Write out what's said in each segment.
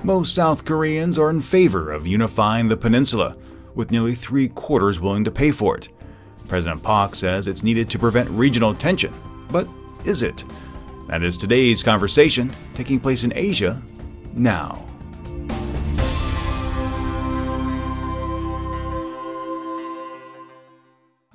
Most South Koreans are in favor of unifying the peninsula, with nearly 3/4 willing to pay for it. President Park says it's needed to prevent regional tension, but is it? That is today's conversation, taking place in Asia now.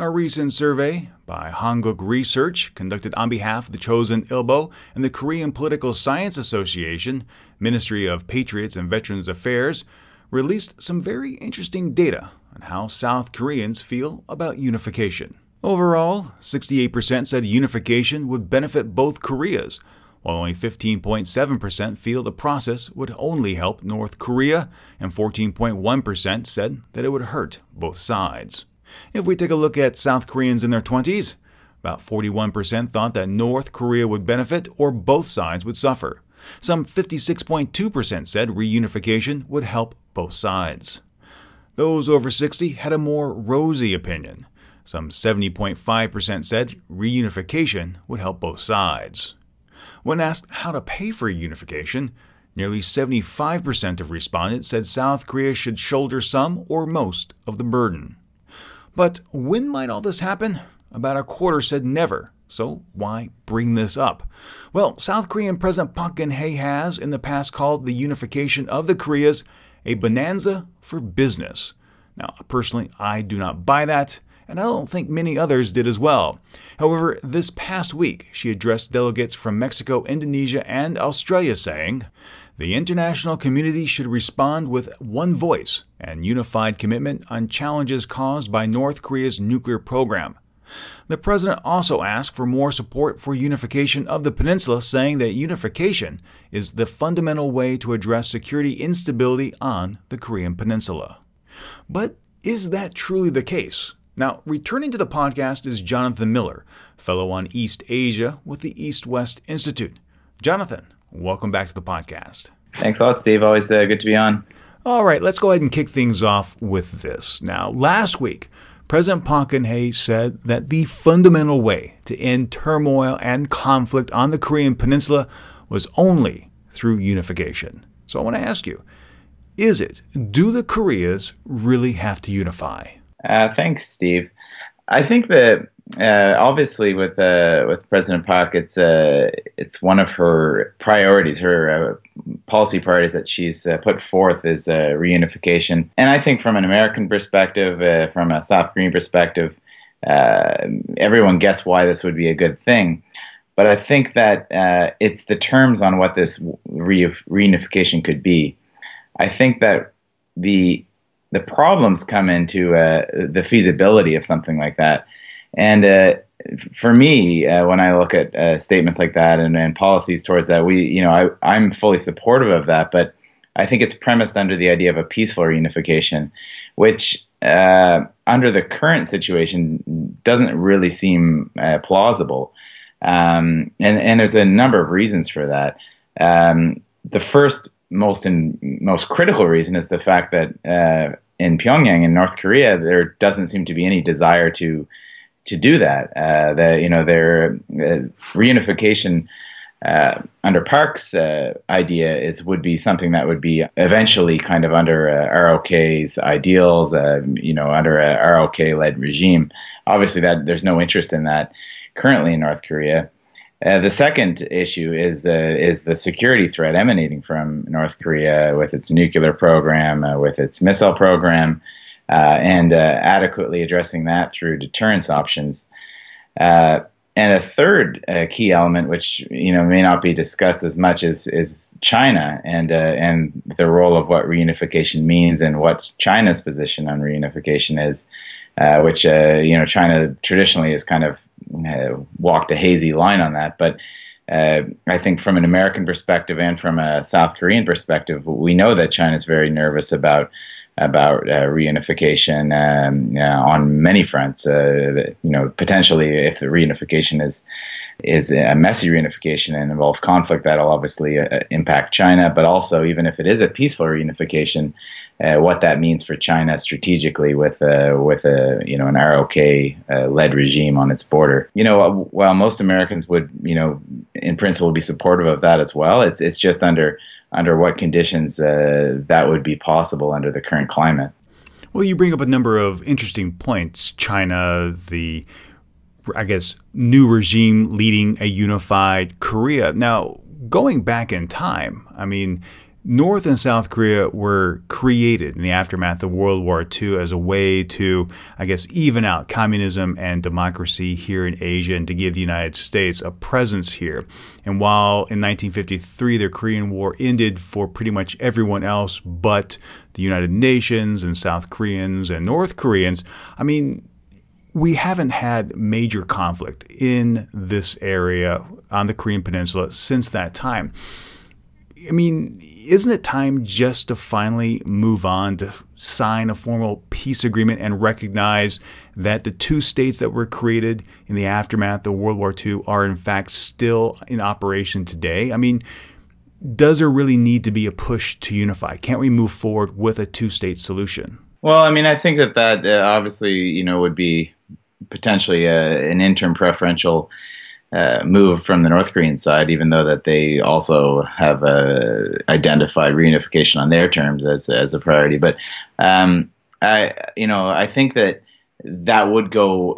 A recent survey by Hanguk Research, conducted on behalf of the Chosun Ilbo and the Korean Political Science Association, Ministry of Patriots and Veterans Affairs, released some very interesting data on how South Koreans feel about unification. Overall, 68% said unification would benefit both Koreas, while only 15.7% feel the process would only help North Korea, and 14.1% said that it would hurt both sides. If we take a look at South Koreans in their 20s, about 41% thought that North Korea would benefit or both sides would suffer. Some 56.2% said reunification would help both sides. Those over 60 had a more rosy opinion. Some 70.5% said reunification would help both sides. When asked how to pay for unification, nearly 75% of respondents said South Korea should shoulder some or most of the burden. But when might all this happen? About 1/4 said never, so why bring this up? Well, South Korean President Park Geun-hye has in the past called the unification of the Koreas a bonanza for business. Now, personally, I do not buy that, and I don't think many others did as well. However, this past week, she addressed delegates from Mexico, Indonesia, and Australia saying, the international community should respond with one voice and unified commitment on challenges caused by North Korea's nuclear program. The president also asked for more support for unification of the peninsula, saying that unification is the fundamental way to address security instability on the Korean peninsula. But is that truly the case? Now, returning to the podcast is Jonathan Miller, fellow on East Asia with the EastWest Institute. Jonathan, welcome back to the podcast. Thanks a lot, Steve. Always good to be on. All right, let's go ahead and kick things off with this. Now, last week, President Park Geun-hye said that the fundamental way to end turmoil and conflict on the Korean peninsula was only through unification. So I want to ask you, is it? Do the Koreas really have to unify? Thanks, Steve. I think that obviously with President Park, it's one of her priorities, her policy priorities that she's put forth is reunification. And I think from an American perspective, from a South Korean perspective, everyone gets why this would be a good thing. But I think that it's the terms on what this reunification could be. I think that the problems come into the feasibility of something like that. And for me, when I look at statements like that and policies towards that, I'm fully supportive of that. But I think it's premised under the idea of a peaceful reunification, which under the current situation doesn't really seem plausible. And there's a number of reasons for that. The first most critical reason is the fact that in Pyongyang in North Korea there doesn't seem to be any desire to do that. Their reunification under Park's idea would be something that would be eventually kind of under ROK's ideals, under a ROK-led regime. Obviously, that there's no interest in that currently in North Korea. The second issue is the security threat emanating from North Korea with its nuclear program, with its missile program, and adequately addressing that through deterrence options. And a third key element, which may not be discussed as much, is China and the role of what reunification means and what China's position on reunification is, which China traditionally has kind of walked a hazy line on that. But I think from an American perspective and from a South Korean perspective, we know that China is very nervous about reunification on many fronts. Potentially, if the reunification is a messy reunification and involves conflict, that'll obviously impact China. But also, even if it is a peaceful reunification, what that means for China strategically with an ROK-led regime on its border. While most Americans would in principle be supportive of that as well, it's just under under what conditions that would be possible under the current climate. Well, you bring up a number of interesting points. China, the, I guess, new regime leading a unified Korea. Now, going back in time, I mean, North and South Korea were created in the aftermath of World War II as a way to, I guess, even out communism and democracy here in Asia and to give the United States a presence here. And while in 1953 the Korean War ended for pretty much everyone else but the United Nations and South Koreans and North Koreans, I mean, we haven't had major conflict in this area on the Korean Peninsula since that time. I mean, isn't it time just to finally move on, to sign a formal peace agreement and recognize that the two states that were created in the aftermath of World War II are in fact still in operation today? I mean, does there really need to be a push to unify? Can't we move forward with a two-state solution? Well, I mean, I think that obviously, would be potentially an interim preferential move from the North Korean side, even though that they also have identified reunification on their terms as a priority. But I think that would go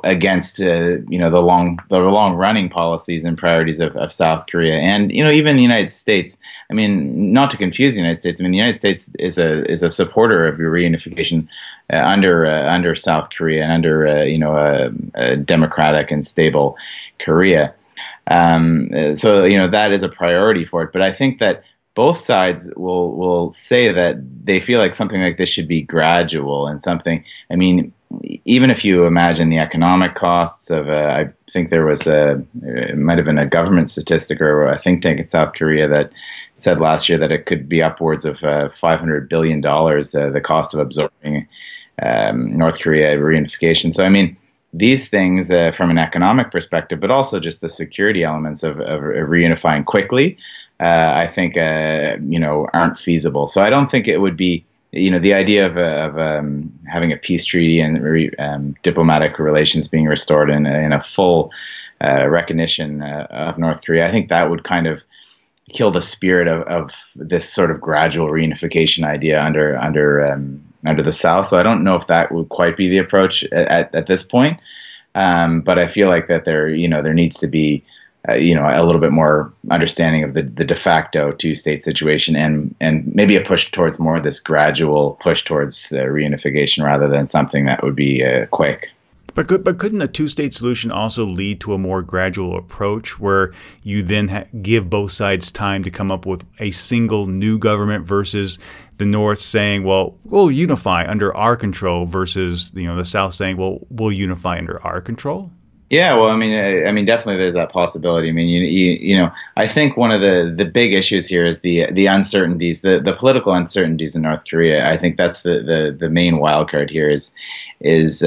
against the long running policies and priorities of South Korea and even the United States. I mean, not to confuse the United States. I mean, the United States is a supporter of reunification under South Korea and under a democratic and stable Korea. So that is a priority for it. But I think that both sides will say that they feel like something like this should be gradual and something. I mean, even if you imagine the economic costs of, I think there was it might have been a government statistic or a think tank in South Korea that said last year that it could be upwards of $500 billion, the cost of absorbing North Korea reunification. So, I mean, these things from an economic perspective, but also just the security elements of reunifying quickly, I think, aren't feasible. So I don't think it would be, the idea of having a peace treaty and diplomatic relations being restored in a full recognition of North Korea. I think that would kind of kill the spirit of this sort of gradual reunification idea under the South. So I don't know if that would quite be the approach at this point. But I feel like that there needs to be a little bit more understanding of the de facto two-state situation and maybe a push towards more of this gradual push towards reunification rather than something that would be quick. But couldn't a two-state solution also lead to a more gradual approach where you then give both sides time to come up with a single new government versus the North saying, well, we'll unify under our control versus the South saying, well, we'll unify under our control? Yeah, well, I mean, definitely there's that possibility. I mean, I think one of the big issues here is the uncertainties, the political uncertainties in North Korea. I think that's the main wild card here is as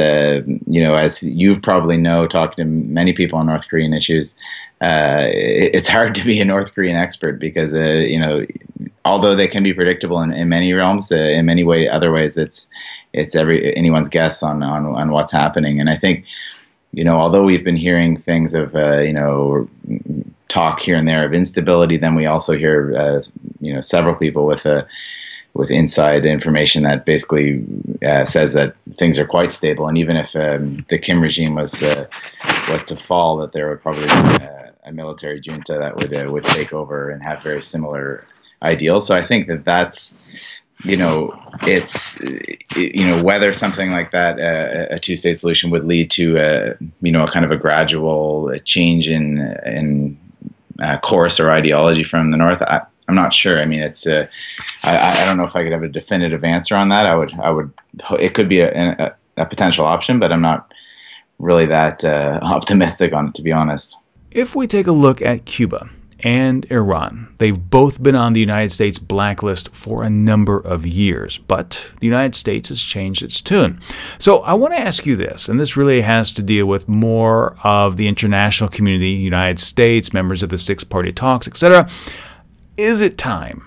you probably know, talking to many people on North Korean issues, it's hard to be a North Korean expert because although they can be predictable in many realms, in many other ways it's anyone's guess on what's happening. And I think, although we've been hearing things of, talk here and there of instability, then we also hear, several people with inside information that basically says that things are quite stable. And even if the Kim regime was to fall, that there would probably be a military junta that would take over and have very similar ideals. So I think that's, it's, whether something like that, a two-state solution would lead to a kind of a gradual change in course or ideology from the North. I'm not sure. I mean, it's I don't know if I could have a definitive answer on that. It could be a potential option, but I'm not really that optimistic on it, to be honest. If we take a look at Cuba and Iran, they've both been on the United States blacklist for a number of years, but the United States has changed its tune. So I want to ask you this, and this really has to deal with more of the international community, United States, members of the six-party talks, etc. Is it time,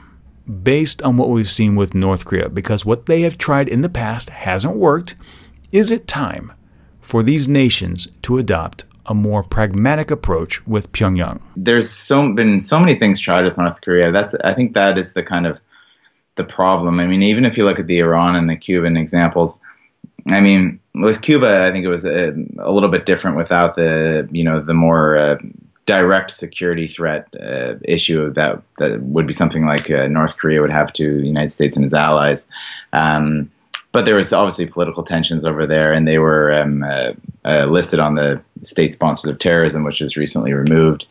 based on what we've seen with North Korea, because what they have tried in the past hasn't worked, is it time for these nations to adopt a more pragmatic approach with Pyongyang? There's been so many things tried with North Korea. I think that is the kind of the problem. I mean, even if you look at the Iran and the Cuban examples, I mean, with Cuba, I think it was a little bit different without the more direct security threat issue that would be something like North Korea would have to the United States and its allies. But there was obviously political tensions over there, and they were listed on the state sponsors of terrorism, which was recently removed.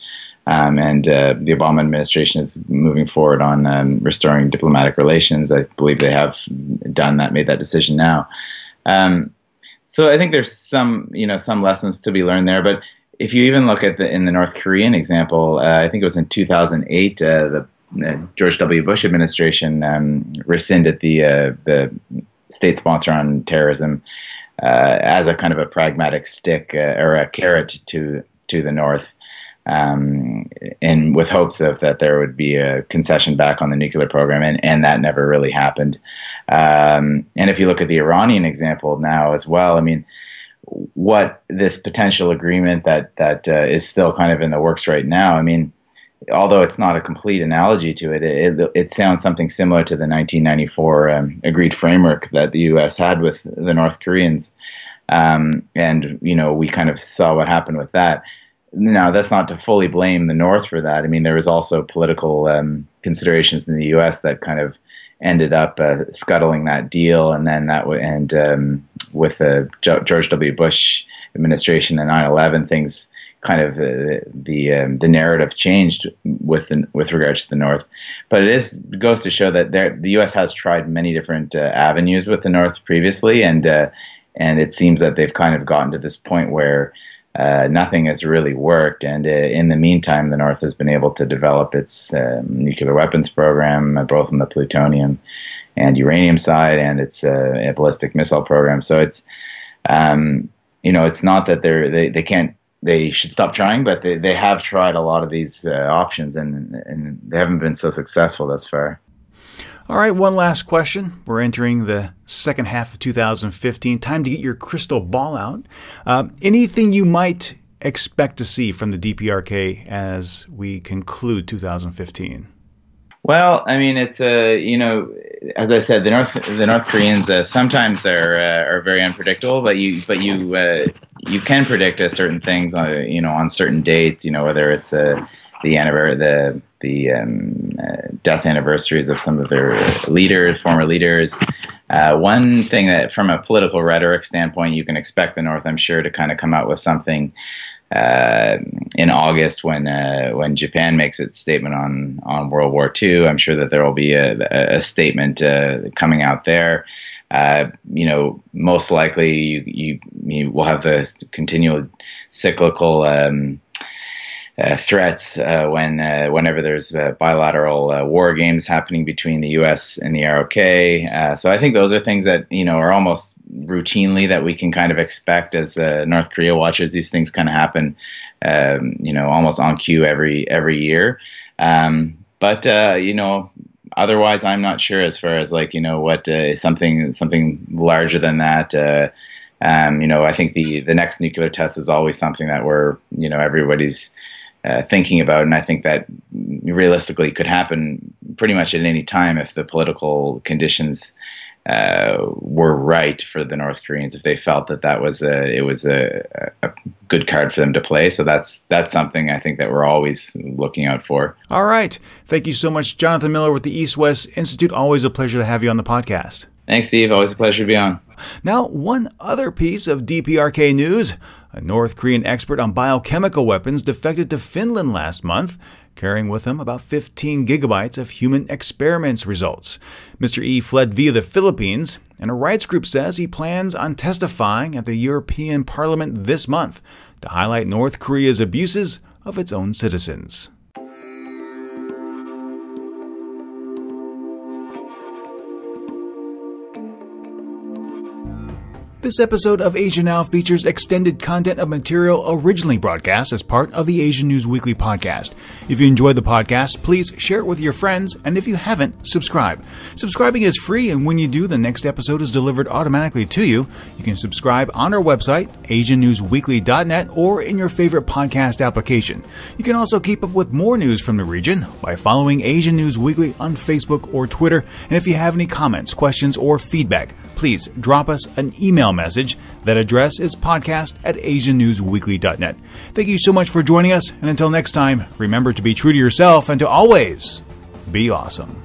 And the Obama administration is moving forward on restoring diplomatic relations. I believe they have made that decision now. So I think there's some lessons to be learned there. But if you even look at in the North Korean example, I think it was in 2008, the George W. Bush administration rescinded the state sponsor on terrorism as a kind of a pragmatic stick or a carrot to the North. And with hopes that there would be a concession back on the nuclear program, and that never really happened. And if you look at the Iranian example now as well, I mean, what this potential agreement that is still kind of in the works right now, I mean, although it's not a complete analogy to it, it sounds something similar to the 1994 agreed framework that the U.S. had with the North Koreans. And, we kind of saw what happened with that. Now, that's not to fully blame the North for that. I mean, there was also political considerations in the U.S. that kind of ended up scuttling that deal, and then with the George W. Bush administration and 9/11, things kind of the narrative changed with regards to the North. But it goes to show that the U.S. has tried many different avenues with the North previously, and it seems that they've kind of gotten to this point where nothing has really worked, and in the meantime, the North has been able to develop its nuclear weapons program, both on the plutonium and uranium side, and its ballistic missile program. So it's not that they should stop trying, but they have tried a lot of these options, and they haven't been so successful thus far. All right, one last question. We're entering the second half of 2015. Time to get your crystal ball out. Anything you might expect to see from the DPRK as we conclude 2015? Well, I mean, it's as I said, the North Koreans sometimes are very unpredictable, but you can predict certain things on certain dates. Whether it's the death anniversaries of some of their former leaders. One thing that, from a political rhetoric standpoint, you can expect the North, I'm sure, to kind of come out with something in August when Japan makes its statement on World War II. I'm sure that there will be a statement coming out there. Most likely you will have the continual cyclical threats whenever there's bilateral war games happening between the U.S. and the ROK. So I think those are things that are almost routinely that we can kind of expect as North Korea watchers. These things kind of happen, almost on cue every year. But otherwise, I'm not sure as far as what something larger than that. I think the next nuclear test is always something that everybody's thinking about, and I think that realistically could happen pretty much at any time if the political conditions were right for the North Koreans, if they felt that was a good card for them to play. So that's something I think that we're always looking out for. All right. Thank you so much, Jonathan Miller with the EastWest Institute. Always a pleasure to have you on the podcast. Thanks, Steve. Always a pleasure to be on. Now, one other piece of DPRK news. A North Korean expert on biochemical weapons defected to Finland last month, carrying with him about 15 gigabytes of human experiments results. Mr. E fled via the Philippines, and a rights group says he plans on testifying at the European Parliament this month to highlight North Korea's abuses of its own citizens. This episode of Asia Now features extended content of material originally broadcast as part of the Asian News Weekly podcast. If you enjoyed the podcast, please share it with your friends, and if you haven't, subscribe. Subscribing is free, and when you do, the next episode is delivered automatically to you. You can subscribe on our website, asiannewsweekly.net, or in your favorite podcast application. You can also keep up with more news from the region by following Asian News Weekly on Facebook or Twitter. And if you have any comments, questions, or feedback, please drop us an email message. That address is podcast@asiannewsweekly.net. Thank you so much for joining us, and until next time, remember to be true to yourself and to always be awesome.